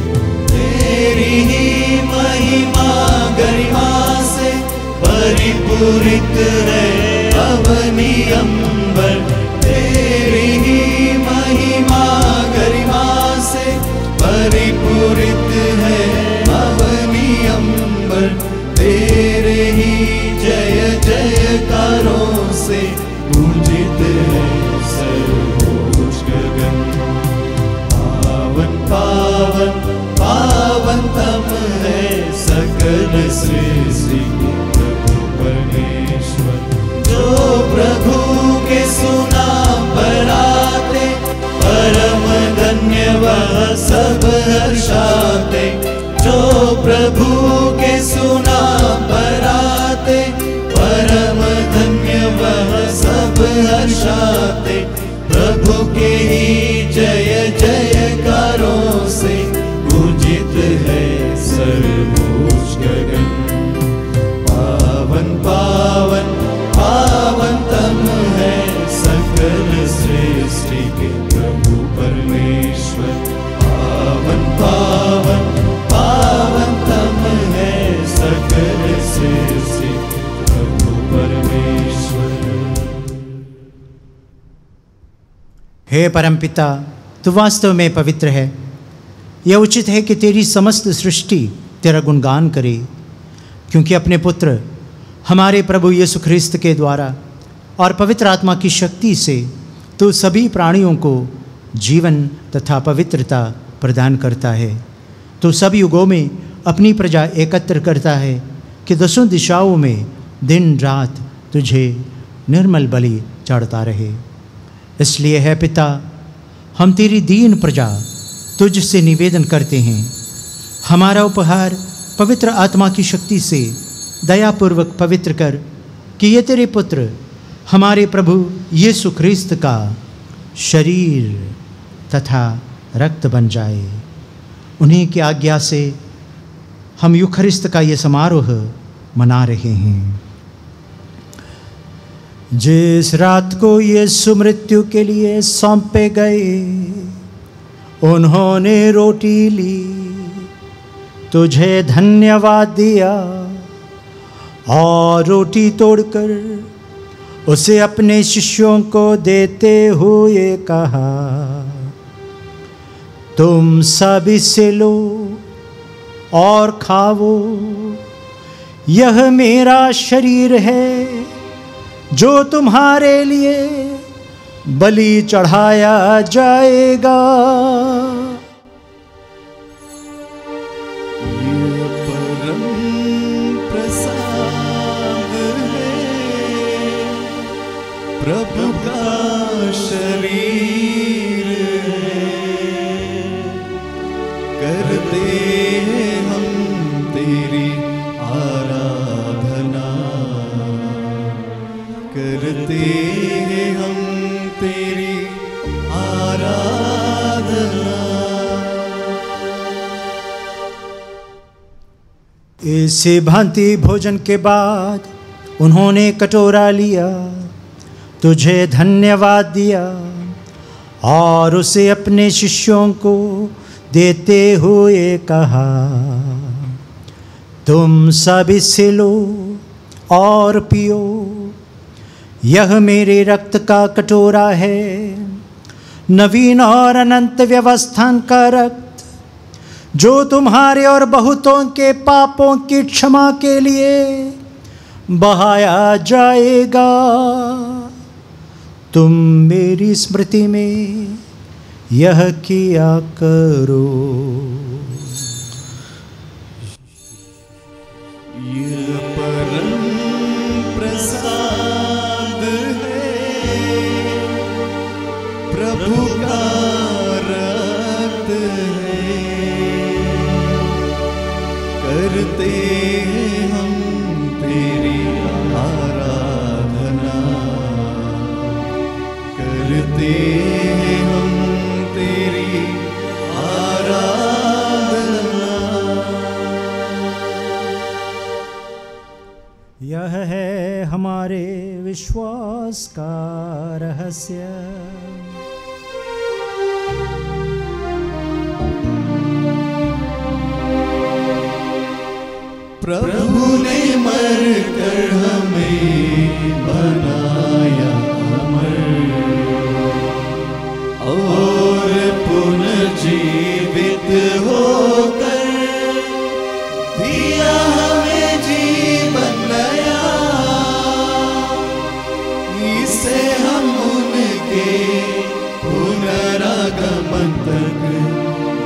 तेरी ही महिमा गरिमा से परिपूरित है अवनी अंबर। तेरी ही महिमा गरिमा से परिपूरित है अवनी अंबर। तेरे ही जय जयकारों से पूजित है सर्वोच्च गगन। पावन पावन पावन तम है सकल सृष्टि के प्रभु परमेश्वर। जो प्रभु के सुना पराते परम धन्य वह सब हर्षाते। जो प्रभु के सुना पराते परम धन्य वह सब हर्षाते। प्रभु के ही जय जयकारों से पूजित है सर्वोच्च गगन। पावन पावन पावन तम है सकल सृष्टि के प्रभु परमेश्वर। पावन पावन पावन तम है सकल सृष्टि प्रभु परमेश्वर। हे परमपिता, तू वास्तव में पवित्र है। यह उचित है कि तेरी समस्त सृष्टि तेरा गुणगान करे, क्योंकि अपने पुत्र हमारे प्रभु यीशु ख्रिस्त के द्वारा और पवित्र आत्मा की शक्ति से तू सभी प्राणियों को जीवन तथा पवित्रता प्रदान करता है। तो सब युगों में अपनी प्रजा एकत्र करता है कि दसों दिशाओं में दिन रात तुझे निर्मल बलि चढ़ता रहे। इसलिए है पिता, हम तेरी दीन प्रजा तुझसे निवेदन करते हैं, हमारा उपहार पवित्र आत्मा की शक्ति से दयापूर्वक पवित्र कर कि ये तेरे पुत्र हमारे प्रभु यीशु ख्रिस्त का शरीर तथा रक्त बन जाए। उन्हीं की आज्ञा से हम यूखरिस्त का ये समारोह मना रहे हैं। जिस रात को यीशु मृत्यु के लिए सौंपे गए, उन्होंने रोटी ली, तुझे धन्यवाद दिया और रोटी तोड़कर उसे अपने शिष्यों को देते हुए कहा, तुम सब इसे लो और खाओ, यह मेरा शरीर है जो तुम्हारे लिए बलि चढ़ाया जाएगा। ये परम प्रसाद है, प्रभु का शरीर है, करते हम तेरी आराधना, करते हम तेरी आराधना। इसी भांति भोजन के बाद उन्होंने कटोरा लिया, तुझे धन्यवाद दिया और उसे अपने शिष्यों को देते हुए कहा, तुम सब इसे लो और पियो, यह मेरे रक्त का कटोरा है, नवीन और अनंत व्यवस्थान का रक्त, जो तुम्हारे और बहुतों के पापों की क्षमा के लिए बहाया जाएगा। तुम मेरी स्मृति में यह किया करो। ये परम प्रसाद है, प्रभु का रक्त है, करते हम तेरी आराधना, करते हम तेरी आराधना। यह है हमारे विश्वास का रहस्य। प्रभु ने मरकर हमें बनाया अमर और पुनर्जीवित होकर दिया हमें जीवन नया, इसे हम उनके पुनरागमन तक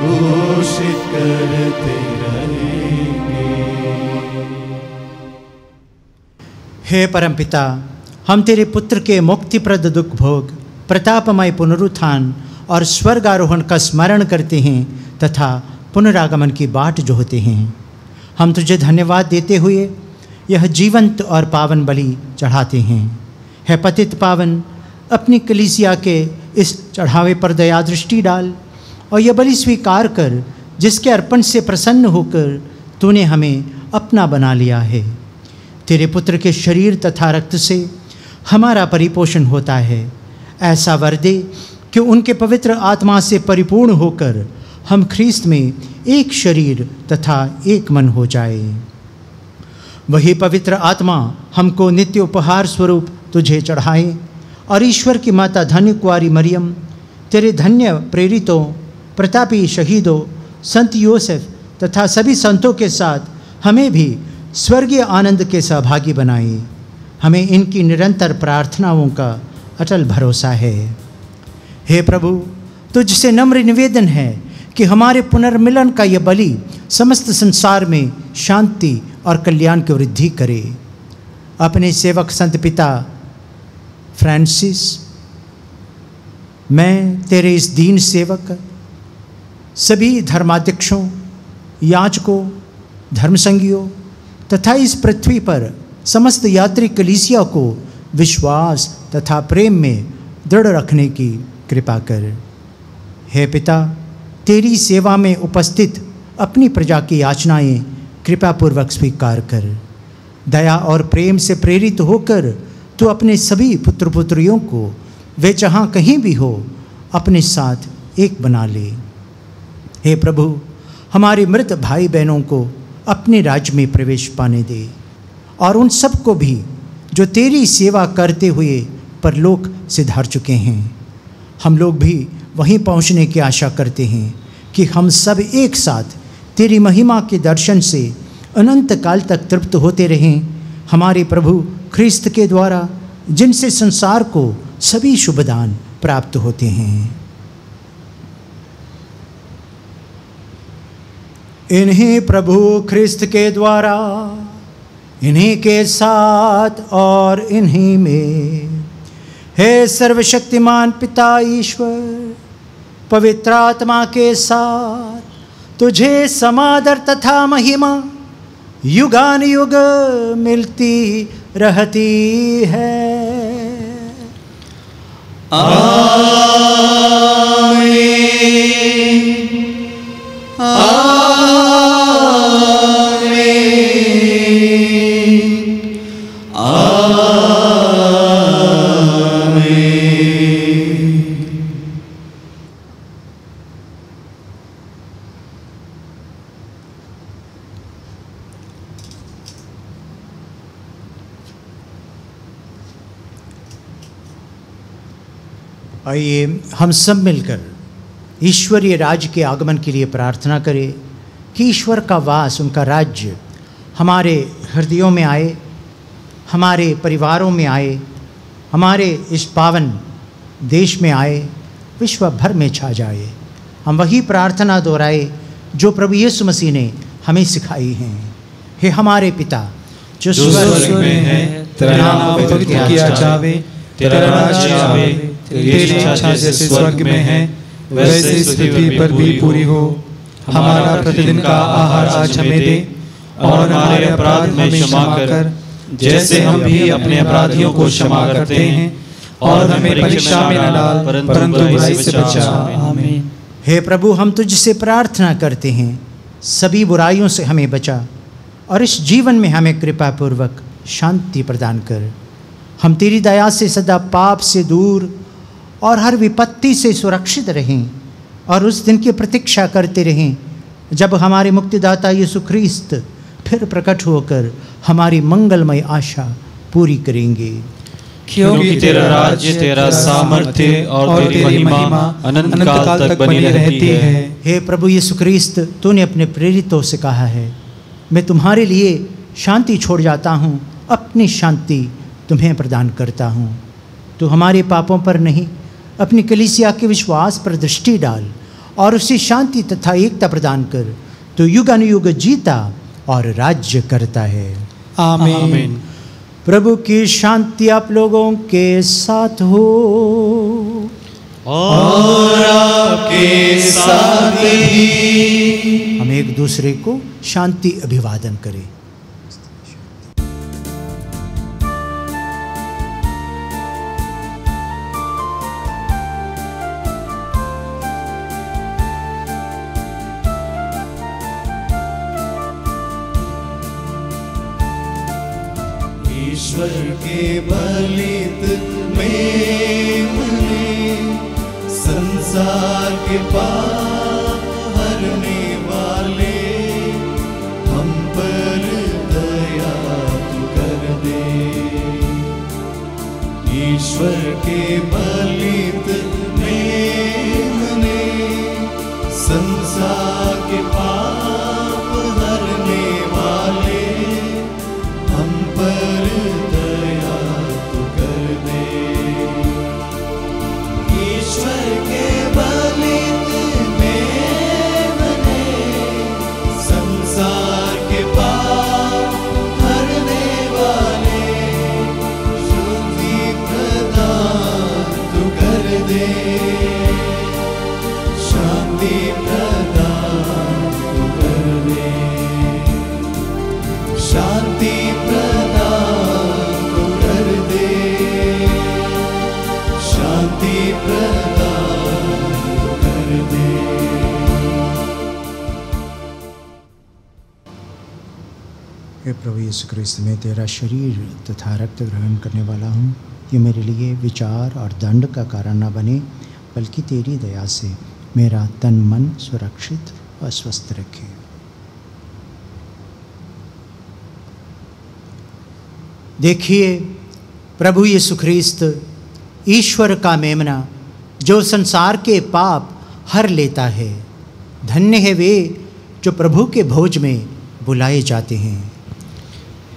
घोषित करते रहेंगे। हे परमपिता, हम तेरे पुत्र के मुक्तिप्रद दुख भोग, प्रतापमय पुनरुत्थान और स्वर्गारोहण का स्मरण करते हैं तथा पुनरागमन की बाट जोहते हैं। हम तुझे धन्यवाद देते हुए यह जीवंत और पावन बलि चढ़ाते हैं। हे पतित पावन, अपनी कलीसिया के इस चढ़ावे पर दया दृष्टि डाल और यह बलि स्वीकार कर, जिसके अर्पण से प्रसन्न होकर तूने हमें अपना बना लिया है। तेरे पुत्र के शरीर तथा रक्त से हमारा परिपोषण होता है। ऐसा वर दे कि उनके पवित्र आत्मा से परिपूर्ण होकर हम ख्रीस्त में एक शरीर तथा एक मन हो जाए। वही पवित्र आत्मा हमको नित्य उपहार स्वरूप तुझे चढ़ाए और ईश्वर की माता धन्य कुंवारी मरियम, तेरे धन्य प्रेरितों, प्रतापी शहीदों, संत योसेफ तथा सभी संतों के साथ हमें भी स्वर्गीय आनंद के सहभागी बनाए। हमें इनकी निरंतर प्रार्थनाओं का अटल भरोसा है। हे प्रभु, तुझसे नम्र निवेदन है कि हमारे पुनर्मिलन का यह बलि समस्त संसार में शांति और कल्याण की वृद्धि करे। अपने सेवक संत पिता फ्रांसिस, मैं तेरे इस दीन सेवक, सभी धर्माध्यक्षों, याजकों, धर्मसंगियों तथा इस पृथ्वी पर समस्त यात्री कलीसिया को विश्वास तथा प्रेम में दृढ़ रखने की कृपा कर। हे पिता, तेरी सेवा में उपस्थित अपनी प्रजा की याचनाएं कृपापूर्वक स्वीकार कर। दया और प्रेम से प्रेरित होकर तू अपने सभी पुत्र पुत्रियों को वे जहाँ कहीं भी हो अपने साथ एक बना ले। हे प्रभु, हमारे मृत भाई बहनों को अपने राज्य में प्रवेश पाने दे और उन सब को भी जो तेरी सेवा करते हुए परलोक सिधार चुके हैं। हम लोग भी वहीं पहुंचने की आशा करते हैं कि हम सब एक साथ तेरी महिमा के दर्शन से अनंत काल तक तृप्त होते रहें, हमारे प्रभु ख्रिस्त के द्वारा, जिनसे संसार को सभी शुभ दान प्राप्त होते हैं। इन्हीं प्रभु ख्रिस्त के द्वारा, इन्हीं के साथ और इन्हीं में, हे सर्वशक्तिमान पिता ईश्वर, पवित्र आत्मा के साथ तुझे समादर तथा महिमा युगान युग मिलती रहती है। आइए हम सब मिलकर ईश्वरीय राज्य के आगमन के लिए प्रार्थना करें कि ईश्वर का वास, उनका राज्य हमारे हृदयों में आए, हमारे परिवारों में आए, हमारे इस पावन देश में आए, विश्व भर में छा जाए। हम वही प्रार्थना दोहराए जो प्रभु यीशु मसीह ने हमें सिखाई है। हे हमारे पिता जो स्वर्ग में है, तेरा नाम पवित्र किया जावे, तेरा राज्य आवे, तेरी इच्छा जैसे स्वर्ग में है वैसे इस पृथ्वी पर भी पूरी हो। हमारा प्रतिदिन का आहार आज हमें दे और हमारे अपराध में क्षमा कर, जैसे हम भी अपने अपराधियों को क्षमा करते हैं, और हमें परीक्षा में न डाल परंतु बुराई से बचा। आमीन। हे प्रभु, हम तुझसे प्रार्थना करते हैं, सभी बुराइयों से हमें बचा और इस जीवन में हमें कृपा पूर्वक शांति प्रदान कर। हम तेरी दया से सदा पाप से दूर और हर विपत्ति से सुरक्षित रहें और उस दिन की प्रतीक्षा करते रहें जब हमारे मुक्तिदाता यीशु ख्रिस्त फिर प्रकट होकर हमारी मंगलमय आशा पूरी करेंगे। क्योंकि तेरा राज्य, तेरा सामर्थ्य और तेरी महिमा अनंत काल तक बनी रहती है। हे प्रभु यीशु ख्रिस्त, तूने अपने प्रेरितों से कहा है, मैं तुम्हारे लिए शांति छोड़ जाता हूँ, अपनी शांति तुम्हें प्रदान करता हूँ। तू हमारे पापों पर नहीं, अपनी कलीसिया के विश्वास पर दृष्टि डाल और उसे शांति तथा एकता प्रदान कर। तो युगानुयुग जीता और राज्य करता है। आमीन। प्रभु की शांति आप लोगों के साथ हो और आपके साथ भी। हम एक दूसरे को शांति अभिवादन करें। ईश्वर के बलित में मने, संसार के पाप हरने वाले, हम पर दया तू कर दे। ईश्वर के बलित में मने, संसार के पाप हरने वाले, हम पर दया तू कर दे। ईश्वर के बलित में बने, संसार के पाप हरने वाले, शुद्धि प्रदान तू कर दे। शांति प्रदान तू कर दे। शांति प्रदान तू कर दे। शांति प्रदान तू कर दे। हे प्रभु यीशु ख्रिस्त, मैं तेरा शरीर तथा रक्त ग्रहण करने वाला हूँ। ये मेरे लिए विचार और दंड का कारण न बने, बल्कि तेरी दया से मेरा तन मन सुरक्षित और स्वस्थ रखे। देखिए, प्रभु यीशु ख्रिस्त ईश्वर का मेमना जो संसार के पाप हर लेता है। धन्य है वे जो प्रभु के भोज में बुलाए जाते हैं।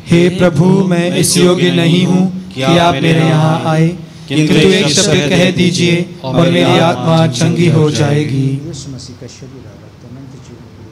हे प्रभु, मैं इस योग्य नहीं हूँ कि आप मेरे यहाँ आए, किंतु एक शब्द कह दीजिए और मेरी आत्मा चंगी हो जाएगी। यीशु मसीह का शरीर और रक्त अनंत जीवन के लिए।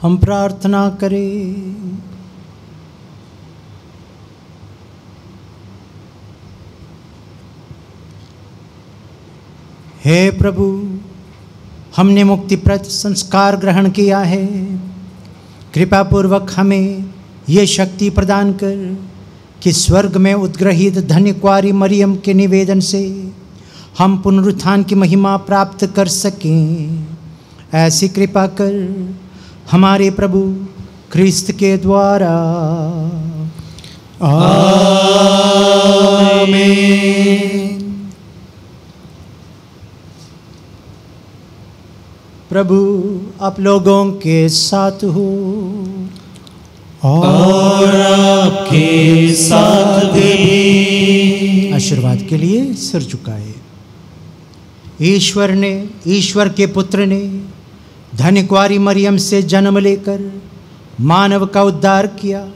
हम प्रार्थना करें। हे प्रभु, हमने मुक्तिप्रद संस्कार ग्रहण किया है। कृपा पूर्वक हमें ये शक्ति प्रदान कर कि स्वर्ग में उद्ग्रहित धन्य कुंवारी मरियम के निवेदन से हम पुनरुत्थान की महिमा प्राप्त कर सकें। ऐसी कृपा कर हमारे प्रभु ख्रिस्त के द्वारा। आमीन। प्रभु आप लोगों के साथ हो और आपके साथ भी। आशीर्वाद के लिए सिर झुकाए। ईश्वर के पुत्र ने धन्य कुंवारी मरियम से जन्म लेकर मानव का उद्धार किया।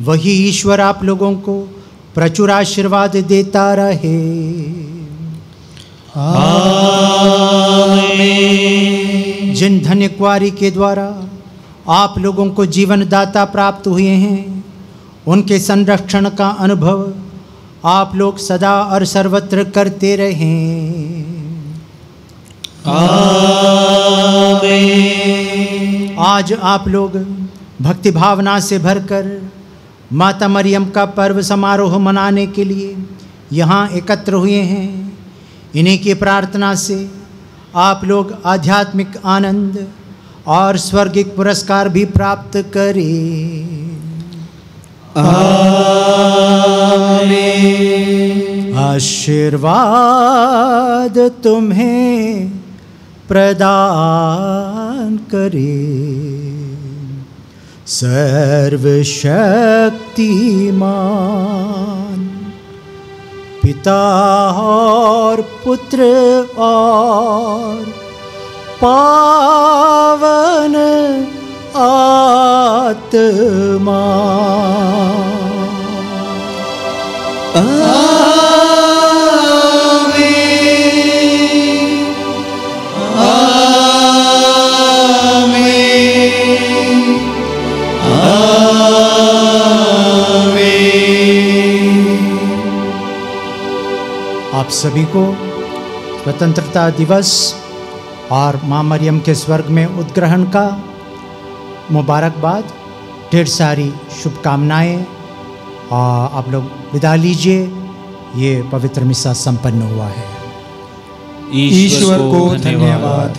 वही ईश्वर आप लोगों को प्रचुर आशीर्वाद देता रहे। आमीन। जिन धन्य कुंवारी के द्वारा आप लोगों को जीवन दाता प्राप्त हुए हैं, उनके संरक्षण का अनुभव आप लोग सदा और सर्वत्र करते रहें। आमीन। आज आप लोग भक्ति भावना से भरकर माता मरियम का पर्व समारोह मनाने के लिए यहाँ एकत्र हुए हैं। इन्हीं की प्रार्थना से आप लोग आध्यात्मिक आनंद और स्वर्गिक पुरस्कार भी प्राप्त करें। आमीन। आशीर्वाद तुम्हें प्रदान करे सर्वशक्तिमान पिता और पुत्र और पावन आत्मा। आप सभी को स्वतंत्रता दिवस और माँ मरियम के स्वर्ग में उद्ग्रहण का मुबारकबाद, ढेर सारी शुभकामनाएं। और आप लोग विदा लीजिए, ये पवित्र मिसा संपन्न हुआ है। ईश्वर को धन्यवाद।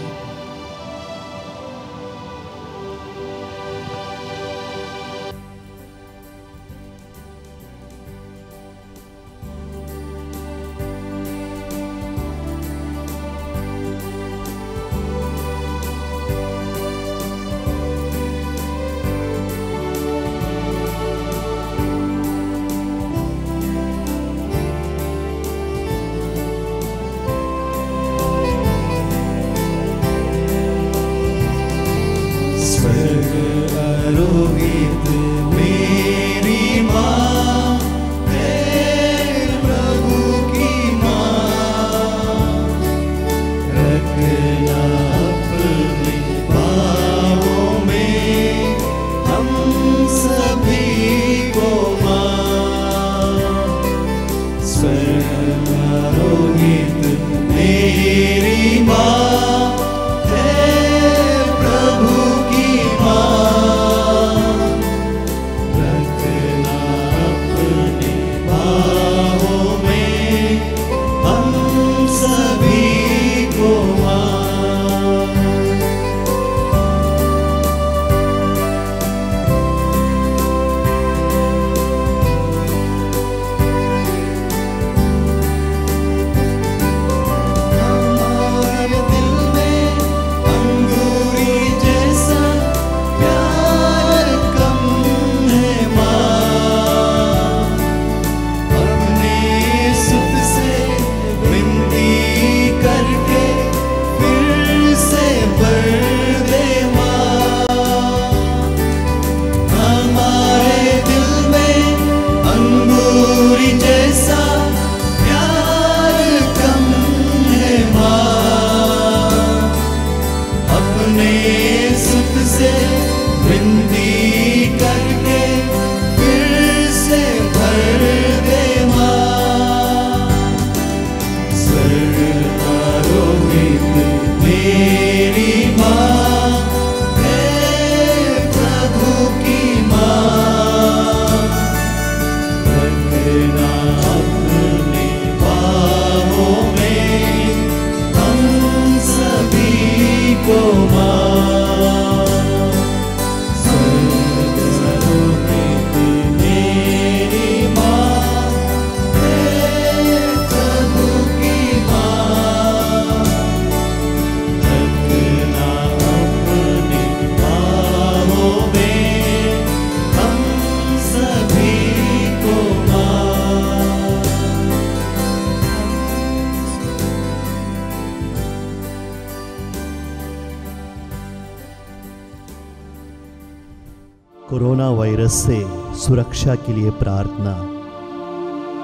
कोरोना वायरस से सुरक्षा के लिए प्रार्थना।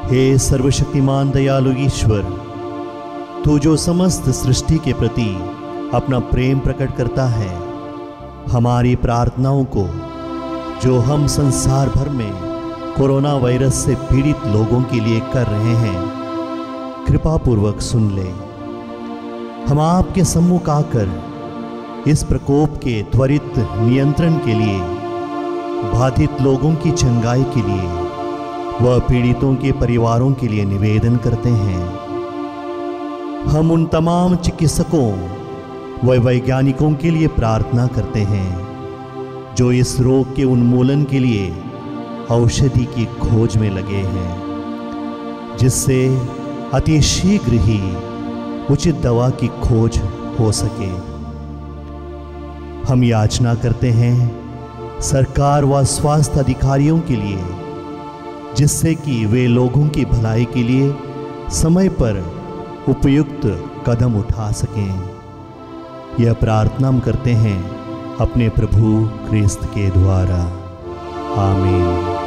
हे सर्वशक्तिमान दयालु ईश्वर, तू जो समस्त सृष्टि के प्रति अपना प्रेम प्रकट करता है, हमारी प्रार्थनाओं को जो हम संसार भर में कोरोना वायरस से पीड़ित लोगों के लिए कर रहे हैं, कृपा पूर्वक सुन ले। हम आपके सम्मुख आकर इस प्रकोप के त्वरित नियंत्रण के लिए, बाधित लोगों की चंगाई के लिए व पीड़ितों के परिवारों के लिए निवेदन करते हैं। हम उन तमाम चिकित्सकों व वैज्ञानिकों के लिए प्रार्थना करते हैं जो इस रोग के उन्मूलन के लिए औषधि की खोज में लगे हैं, जिससे अति शीघ्र ही उचित दवा की खोज हो सके। हम याचना करते हैं सरकार व स्वास्थ्य अधिकारियों के लिए, जिससे कि वे लोगों की भलाई के लिए समय पर उपयुक्त कदम उठा सकें। यह प्रार्थना हम करते हैं अपने प्रभु क्रिस्त के द्वारा। आमीन।